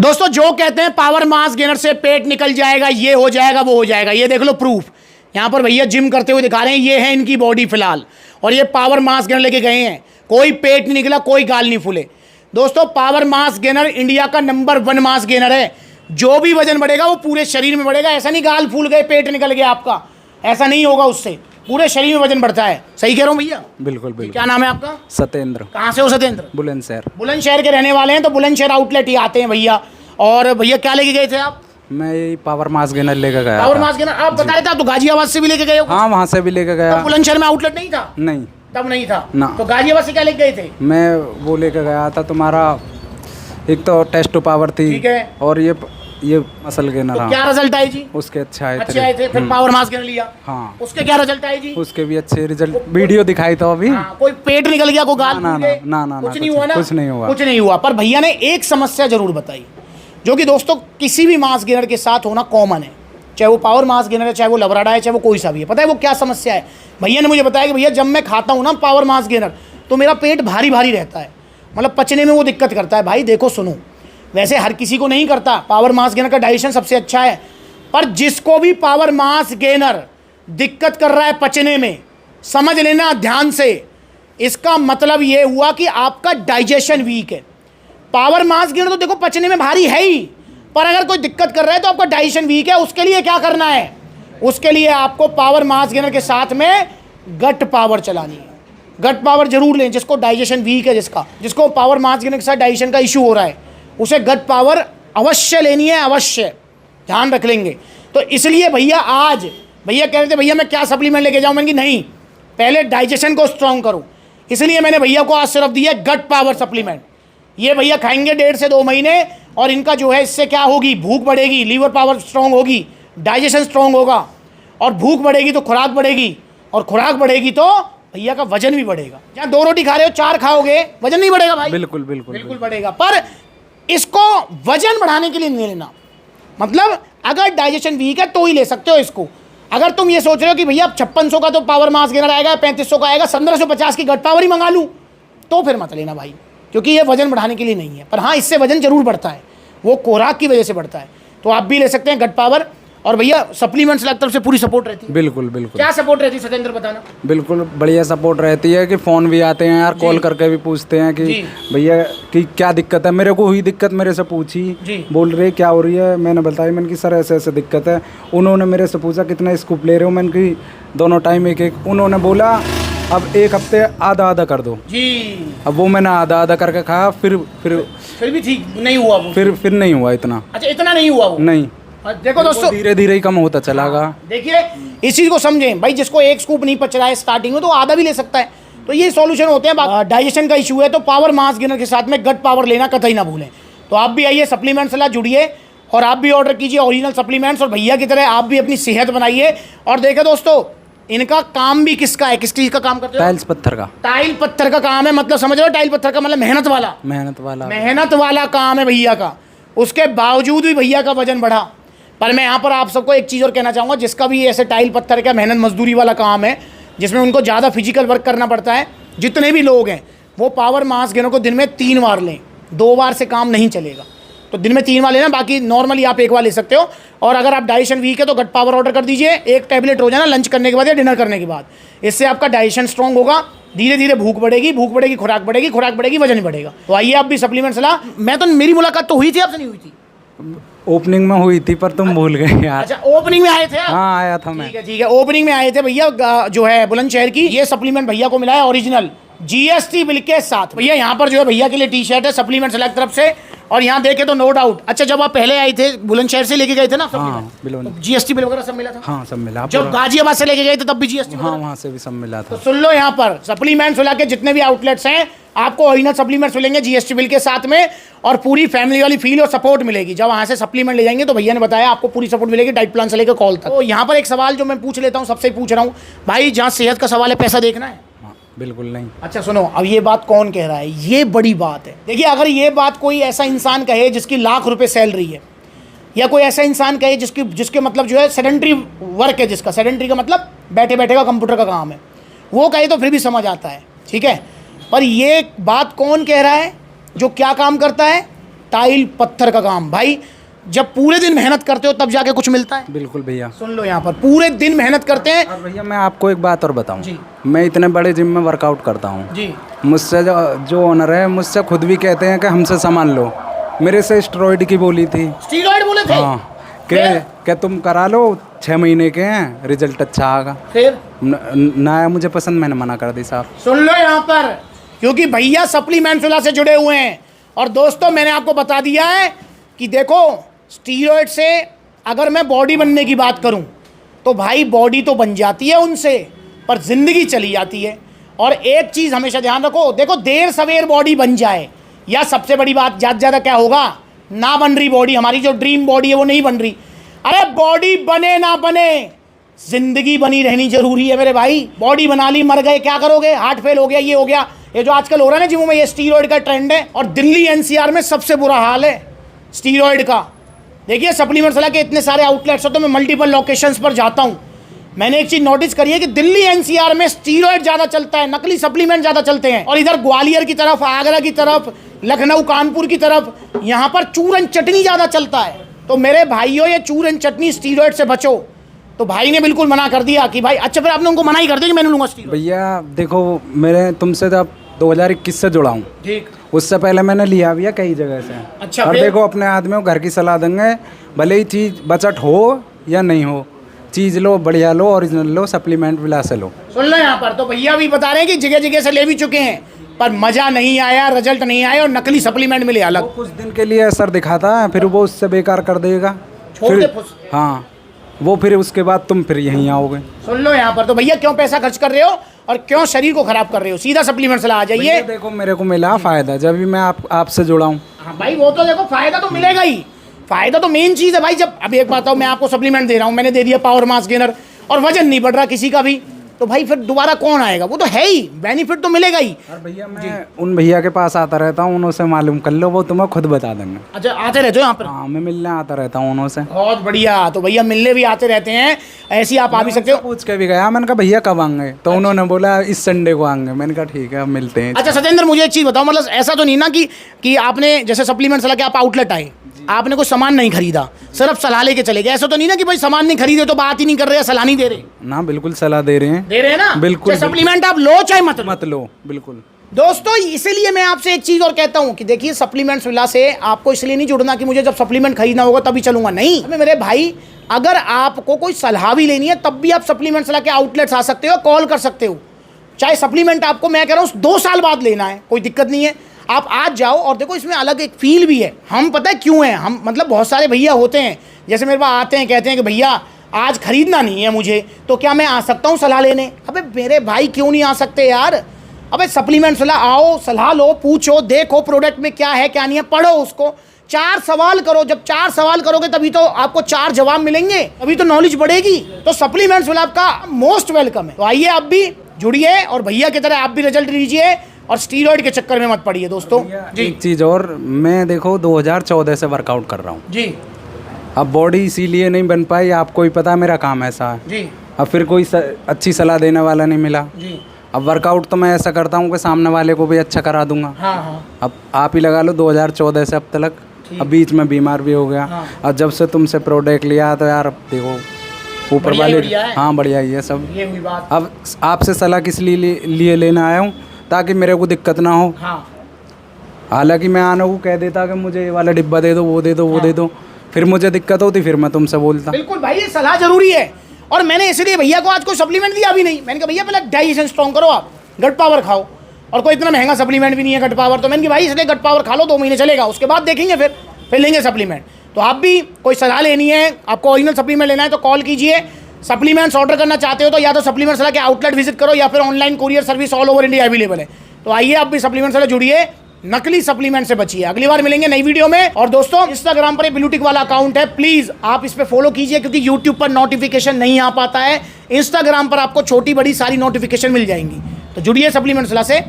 दोस्तों जो कहते हैं पावर मास गेनर से पेट निकल जाएगा, ये हो जाएगा, वो हो जाएगा, ये देख लो प्रूफ। यहाँ पर भैया जिम करते हुए दिखा रहे हैं, ये है इनकी बॉडी फिलहाल, और ये पावर मास गेनर लेके गए हैं। कोई पेट नहीं निकला, कोई गाल नहीं फूले। दोस्तों पावर मास गेनर इंडिया का नंबर 1 मास गेनर है। जो भी वजन बढ़ेगा वो पूरे शरीर में बढ़ेगा। ऐसा नहीं गाल फूल गए पेट निकल गया आपका, ऐसा नहीं होगा, उससे पूरे शरीर में वजन बढ़ता है। सही कह रहा हूँ भैया? बिल्कुल बिल्कुल। क्या नाम है आपका? सत्येंद्र। कहाँ से हो सत्येंद्र? बुलंदशहर। बुलंदशहर के रहने वाले हैं, तो बुलंदशहर आउटलेट ही आते हैं भैया। और भैया क्या लेके गए थे आप? मैं यही पावर मास गेनर लेकर गया। पावर मास गेनर आप बता रहे थे, आप तो गाजियाबाद से भी लेके गए हो? हाँ, वहाँ से भी लेकर गया। तो बुलंदशहर में आउटलेट नहीं था? नहीं, तब नहीं था ना। तो गाजियाबाद से क्या लेके गए थे? मैं वो लेकर गया था तुम्हारा, एक तो टेस्ट टू पावर थी, ठीक है, और ये मसल गेनर। तो क्या रिजल्ट आए जी? उसके अच्छे आए थे। फिर पावर मास गेनर लिया। हाँ, उसके क्या रिजल्ट आए जी? उसके भी अच्छे रिजल्ट वीडियो दिखाई तो अभी। कोई पेट निकल गया, कोई गाल ना फूल गए? ना, कुछ नहीं हुआ ना? कुछ नहीं हुआ, कुछ नहीं हुआ। पर भैया ने एक समस्या जरूर बताई, जो कि दोस्तों किसी भी मास गेनर के साथ होना कॉमन है, चाहे वो पावर मास गेनर है, चाहे वो लबराडा है, चाहे वो कोई सा भी है। पता है वो क्या समस्या है? भैया ने मुझे बताया कि भैया जब मैं खाता हूँ ना पावर मास गेनर, तो मेरा पेट भारी भारी रहता है, मतलब पचने में वो दिक्कत करता है। भाई देखो सुनो, वैसे हर किसी को नहीं करता, पावर मास गेनर का डाइजेशन सबसे अच्छा है, पर जिसको भी पावर मास गेनर दिक्कत कर रहा है पचने में, समझ लेना ध्यान से, इसका मतलब ये हुआ कि आपका डाइजेशन वीक है। पावर मास गेनर तो देखो पचने में भारी है ही, पर अगर कोई दिक्कत कर रहा है तो आपका डाइजेशन वीक है। उसके लिए क्या करना है? उसके लिए आपको पावर मास गेनर के साथ में गट पावर चलानी है। गट पावर जरूर लें, जिसको डाइजेशन वीक है, जिसको पावर मास गेनर के साथ डाइजेशन का इशू हो रहा है, उसे गट पावर अवश्य लेनी है, अवश्य ध्यान रख लेंगे। तो इसलिए भैया आज भैया कह रहे थे भैया मैं क्या सप्लीमेंट लेके जाऊँ, मैंने कि नहीं, पहले डाइजेशन को स्ट्रॉन्ग करो। इसलिए मैंने भैया को आज सिर्फ दिया गट पावर सप्लीमेंट। ये भैया खाएंगे 1.5 से 2 महीने, और इनका जो है इससे क्या होगी, भूख बढ़ेगी, लीवर पावर स्ट्रॉन्ग होगी, डाइजेशन स्ट्रॉन्ग होगा, और भूख बढ़ेगी तो खुराक बढ़ेगी, और खुराक बढ़ेगी तो भैया का वजन भी बढ़ेगा। जहाँ 2 रोटी खा रहे हो 4 खाओगे, वजन नहीं बढ़ेगा भाई? बिल्कुल बिल्कुल बिल्कुल बढ़ेगा। पर इसको वजन बढ़ाने के लिए नहीं लेना, मतलब अगर डाइजेशन वीक है तो ही ले सकते हो इसको। अगर तुम ये सोच रहे हो कि भैया 5600 का तो पावर मास गेनर आएगा, 3500 का आएगा, 1550 की गट पावर ही मंगा लूँ, तो फिर मत लेना भाई, क्योंकि ये वजन बढ़ाने के लिए नहीं है। पर हाँ, इससे वजन जरूर बढ़ता है, वो खुराक की वजह से बढ़ता है। तो आप भी ले सकते हैं गट पावर। और भैया सप्लीमेंट्स की तरफ से पूरी सपोर्ट रहती है? बिल्कुल बिल्कुल। क्या सपोर्ट रहती है सत्येंद्र, बताना। बिल्कुल बढ़िया सपोर्ट रहती है कि फ़ोन भी आते हैं यार, कॉल करके भी पूछते हैं कि भैया कि क्या दिक्कत है। मेरे को हुई दिक्कत, मेरे से पूछी, बोल रहे क्या हो रही है, मैंने बताया, मैंने कि सर ऐसे ऐसे दिक्कत है। उन्होंने मेरे से पूछा कितना स्कूप ले रहे हो, मैंने कि दोनों टाइम एक एक। उन्होंने बोला अब 1 हफ्ते आधा आधा कर दो जी। अब वो मैंने आधा आधा करके खाया, फिर भी ठीक नहीं हुआ वो? फिर नहीं हुआ इतना। अच्छा, इतना नहीं हुआ वो? नहीं। देखो दोस्तों, धीरे धीरे ही कम होता चलागा। देखिए इस चीज को समझें भाई, जिसको 1 स्कूप नहीं पच रहा है स्टार्टिंग में, तो आधा भी ले सकता है। तो ये सॉल्यूशन होते हैं। डाइजेशन का इशू है तो पावर मास गेनर के साथ में गट पावर लेना कतई ना भूलें। तो आप भी आइए सप्लीमेंट्स से जुड़िए, और आप भी ऑर्डर कीजिए ओरिजिनल सप्लीमेंट्स, और भैया की तरह आप भी अपनी सेहत बनाइए। और देखो दोस्तों, इनका काम भी किसका है, किस चीज का काम करते हो? टाइल्स पत्थर का। टाइल पत्थर का काम है, मतलब समझ रहे हो? टाइल पत्थर का मतलब मेहनत वाला काम है भैया का। उसके बावजूद भी भैया का वजन बढ़ा। पर मैं यहाँ पर आप सबको एक चीज़ और कहना चाहूँगा, जिसका भी ऐसे टाइल पत्थर का मेहनत मजदूरी वाला काम है, जिसमें उनको ज़्यादा फिजिकल वर्क करना पड़ता है, जितने भी लोग हैं वो पावर मास गेनर को दिन में 3 बार लें। 2 बार से काम नहीं चलेगा, तो दिन में 3 बार लेना, बाकी नॉर्मली आप 1 बार ले सकते हो। और अगर आप डाइजेशन वीक है तो गट पावर ऑर्डर कर दीजिए, 1 टैबलेट रोजाना लंच करने के बाद या डिनर करने के बाद। इससे आपका डाइजेशन स्ट्रॉन्ग होगा, धीरे धीरे भूख बढ़ेगी, खुराक बढ़ेगी, वजन बढ़ेगा। तो आइए आप भी सप्लीमेंट सलाह। मैं तो, मेरी मुलाकात तो हुई थी, आपसे नहीं हुई थी? ओपनिंग में हुई थी, पर तुम भूल गए यार। अच्छा, ओपनिंग में आए थे आप? हाँ, आया था मैं। ठीक है, ओपनिंग में आए थे भैया, जो है बुलंदशहर की। ये सप्लीमेंट भैया को मिला है ओरिजिनल GST बिल के साथ। भैया यहाँ पर जो है भैया के लिए टी-शर्ट है सप्लीमेंट सेलेक्ट तरफ से, और यहाँ देखे तो नो डाउट। अच्छा, जब आप पहले आए थे बुलंदशहर से लेके गए थे ना, तो GST बिल वगैरह सब मिला था? हाँ, सब मिला। जब गाजियाबाद से लेके गए थे तब भी GST? हाँ, वहाँ से भी सब मिला था। तो सुन लो, यहाँ पर सप्लीमेंट्स मिला के जितने भी आउटलेट्स हैं, आपको ओरिजिनल सप्लीमेंट्स मिलेंगे GST बिल के साथ में, और पूरी फैमिली वाली फील और सपोर्ट मिलेगी। जब वहाँ से सप्लीमेंट ले जाएंगे तो भैया ने बताया आपको पूरी सपोर्ट मिलेगी, डाइट प्लान से लेकर कॉल तक। तो यहाँ पर एक सवाल जो मैं पूछ लेता हूँ, सबसे पूछ रहा हूँ भाई, जहाँ सेहत का सवाल है, पैसा देखना है? बिल्कुल नहीं। अच्छा सुनो, अब ये बात कौन कह रहा है, ये बड़ी बात है। देखिए, अगर ये बात कोई ऐसा इंसान कहे जिसकी लाख रुपए सैलरी है, या कोई ऐसा इंसान कहे जिसके मतलब जो है सेडेंट्री वर्क है, जिसका सेडेंट्री का मतलब बैठे बैठे का कंप्यूटर का काम है, वो कहे तो फिर भी समझ आता है, ठीक है। पर ये बात कौन कह रहा है जो क्या काम करता है? टाइल पत्थर का काम। भाई जब पूरे दिन मेहनत करते हो तब जाके कुछ मिलता है। बिल्कुल भैया, सुन लो, यहाँ पर पूरे दिन मेहनत करते हैं। और भैया मैं आपको एक बात और बताऊं जी। मैं इतने बड़े जिम में वर्कआउट करता हूं जी मुझसे जो ओनर है मुझसे खुद भी कहते हैं कि हमसे सामान लो। मेरे से स्टेरॉइड की बोली थी। स्टीरॉइड बोले थे? हाँ, क्या तुम करा लो, 6 महीने के हैं, रिजल्ट अच्छा आएगा। फिर ना आया मुझे पसंद, मैंने मना कर दी साहब। सुन लो यहाँ पर, क्योंकि भैया सप्लीमेंट विला से जुड़े हुए हैं। और दोस्तों मैंने आपको बता दिया है कि देखो स्टीरॉइड से अगर मैं बॉडी बनने की बात करूं तो भाई बॉडी तो बन जाती है उनसे, पर ज़िंदगी चली जाती है। और एक चीज़ हमेशा ध्यान रखो, देखो देर सवेर बॉडी बन जाए या सबसे बड़ी बात ज़्यादा क्या होगा, ना बन रही बॉडी, हमारी जो ड्रीम बॉडी है वो नहीं बन रही। अरे बॉडी बने ना बने, जिंदगी बनी रहनी जरूरी है मेरे भाई। बॉडी बना ली, मर गए, क्या करोगे? हार्ट फेल हो गया, ये हो गया, ये जो आजकल हो रहा है ना जिमों में, ये स्टीरॉइड का ट्रेंड है। और दिल्ली एनसीआर में सबसे बुरा हाल है स्टीरॉइड का। देखिए सप्लीमेंट्स वाला के इतने सारे आउटलेट्स हो, तो मैं मल्टीपल लोकेशंस पर जाता हूँ। मैंने एक चीज नोटिस करी है कि दिल्ली एनसीआर में स्टीरॉइड ज्यादा चलता है, नकली सप्लीमेंट ज्यादा चलते हैं। और इधर ग्वालियर की तरफ, आगरा की तरफ, लखनऊ कानपुर की तरफ, यहाँ पर चूरन चटनी ज्यादा चलता है। तो मेरे भाइयों ये चूरन चटनी स्टीरॉइड से बचो। तो भाई ने बिल्कुल मना कर दिया कि भाई, अच्छा फिर आपने उनको मना ही कर दिया कि मैंने लूंगा स्टीरॉइड। भैया देखो मैंने तुमसे जब 2021 से जुड़ा हूँ, ठीक, उससे पहले मैंने लिया भी है कई जगह से। अच्छा, और फिर? देखो अपने आदमियों घर की सलाह देंगे, भले ही चीज़ बचत हो या नहीं हो, चीज़ लो, बढ़िया लो, ओरिजिनल लो, सप्लीमेंट विला से लो। सुन लो यहाँ पर, तो भैया भी बता रहे हैं कि जगह जगह से ले भी चुके हैं, पर मजा नहीं आया, रिजल्ट नहीं आया, और नकली सप्लीमेंट मिले अलग। वो कुछ दिन के लिए असर दिखाता है, फिर वो उससे बेकार कर देगा। छोड़ दे फिर फुस। हाँ, वो फिर उसके बाद तुम फिर यहीं आओगे। सुन लो यहाँ पर, तो भैया क्यों पैसा खर्च कर रहे हो और क्यों शरीर को खराब कर रहे हो? सीधा सप्लीमेंट सलाह आ जाइए। भैया देखो मेरे को मिला फ़ायदा जब भी मैं आपसे जुड़ा हूँ। हाँ भाई, वो तो देखो फायदा तो मिलेगा ही, फायदा तो मेन चीज़ है भाई। जब अब एक बात हो, मैं आपको सप्लीमेंट दे रहा हूँ, मैंने दे दिया पावर मास गेनर, और वजन नहीं बढ़ रहा किसी का भी, तो भाई फिर दोबारा कौन आएगा? वो तो है ही, बेनिफिट तो मिलेगा ही। और भैया मैं उन भैया के पास आता रहता हूँ, उनसे मालूम कर लो, वो तुम्हें खुद बता देंगे। अच्छा, आते रहते हो यहाँ पर? हाँ, मैं मिलने आता रहता हूँ उनसे। बहुत बढ़िया, तो भैया मिलने भी आते रहते हैं, ऐसे ही आप आ भी सकते हो। पूछ के भी गया, मैंने कहा भैया कब आएंगे, तो उन्होंने बोला इस संडे को आएंगे। मैंने कहा ठीक है, अब मिलते हैं। अच्छा सतेंद्र, मुझे एक चीज़ बताओ, मतलब ऐसा तो नहीं ना कि आपने जैसे सप्लीमेंट्स लगा के आप आउटलेट आए, आपने कोई सामान नहीं खरीदा, सिर्फ सलाह लेके चले गए, ऐसा तो नहीं ना कि भाई सामान नहीं खरीदे तो बात ही नहीं कर रहे, सलाह नहीं दे रहे? ना, बिल्कुल सलाह दे रहे हैं। दे रहे हैं ना? बिल्कुल। सप्लीमेंट आप लो चाहे मत लो। मत लो, बिल्कुल। दोस्तों इसीलिए मैं आपसे एक चीज़ और कहता हूं कि देखिए सप्लीमेंट्स विला से आपको इसलिए नहीं जुड़ना कि मुझे जब सप्लीमेंट खरीदना होगा तभी चलूंगा, नहीं। मेरे भाई, अगर आपको कोई सलाह भी लेनी है तब भी आप सप्लीमेंट्स विला के आउटलेट्स आ सकते हो, कॉल कर सकते हो। चाहे सप्लीमेंट आपको, मैं कह रहा हूँ 2 साल बाद लेना है, कोई दिक्कत नहीं है, आप आज जाओ। और देखो इसमें अलग एक फील भी है। हम पता है क्यों है, हम मतलब बहुत सारे भैया होते हैं जैसे मेरे पास आते हैं, कहते हैं कि भैया आज खरीदना नहीं है मुझे, तो क्या मैं आ सकता हूँ सलाह लेने? अबे मेरे भाई क्यों नहीं आ सकते यार? अबे सप्लीमेंट्स विला आओ, सलाह लो, पूछो, देखो प्रोडक्ट में क्या है क्या नहीं है, पढ़ो उसको, 4 सवाल करो। जब 4 सवाल करोगे तभी तो आपको 4 जवाब मिलेंगे, तभी तो नॉलेज बढ़ेगी। तो सप्लीमेंट्स विला आपका मोस्ट वेलकम है। तो आइए आप भी जुड़िए और भैया की तरह आप भी रिजल्ट लीजिए, और स्टीरॉइड के चक्कर में मत पड़िए दोस्तों। जी, एक चीज़ और, मैं देखो 2014 से वर्कआउट कर रहा हूँ जी अब बॉडी इसीलिए नहीं बन पाई, आपको ही पता है मेरा काम ऐसा है। जी अब फिर कोई अच्छी सलाह देने वाला नहीं मिला। जी। अब वर्कआउट तो मैं ऐसा करता हूँ कि सामने वाले को भी अच्छा करा दूंगा। हाँ हाँ। अब आप ही लगा लो 2014 से अब तक, अब बीच में बीमार भी हो गया। हाँ। और जब से तुमसे प्रोडक्ट लिया तो यार देखो ऊपर बढ़िया ही वाले, बढ़िया है। हाँ बढ़िया ही है सब। ये हुई बात। अब आपसे सलाह किस लिए लेना आया हूँ, ताकि मेरे को दिक्कत ना हो। हाँ हालांकि मैं आने को कह देता कि मुझे ये वाला डिब्बा दे दो, वो दे दो, वो दे दो, फिर मुझे दिक्कत होती, फिर मैं तुमसे बोलता। बिल्कुल भाई, ये सलाह जरूरी है। और मैंने इसलिए भैया को आज कोई सप्लीमेंट दिया भी नहीं। मैंने कहा भैया पहले डाइजेशन स्ट्रॉन्ग करो, आप गट पावर खाओ, और कोई इतना महंगा सप्लीमेंट भी नहीं है गट पावर। तो मैंने कहा भाई इसलिए गट पावर खा लो, 2 महीने चलेगा, उसके बाद देखेंगे, फिर लेंगे सप्लीमेंट। तो आप भी कोई सलाह लेनी है, आपको ओरिजिनल सप्लीमेंट लेना है तो कॉल कीजिए। सप्लीमेंट्स ऑर्डर करना चाहते हो तो या तो सप्लीमेंट्स के आउटलेट विजिट करो, या फिर online courier service all over India available है। तो आइए आप भी सप्लीमेंट्स से जुड़िए, नकली सप्लीमेंट से बचिए। अगली बार मिलेंगे नई वीडियो में। और दोस्तों इंस्टाग्राम पर ब्लूटिक वाला अकाउंट है, प्लीज आप इस पे फॉलो कीजिए, क्योंकि यूट्यूब पर नोटिफिकेशन नहीं आ पाता है। इंस्टाग्राम पर आपको छोटी बड़ी सारी नोटिफिकेशन मिल जाएंगी। तो जुड़िए सप्लीमेंट्स से।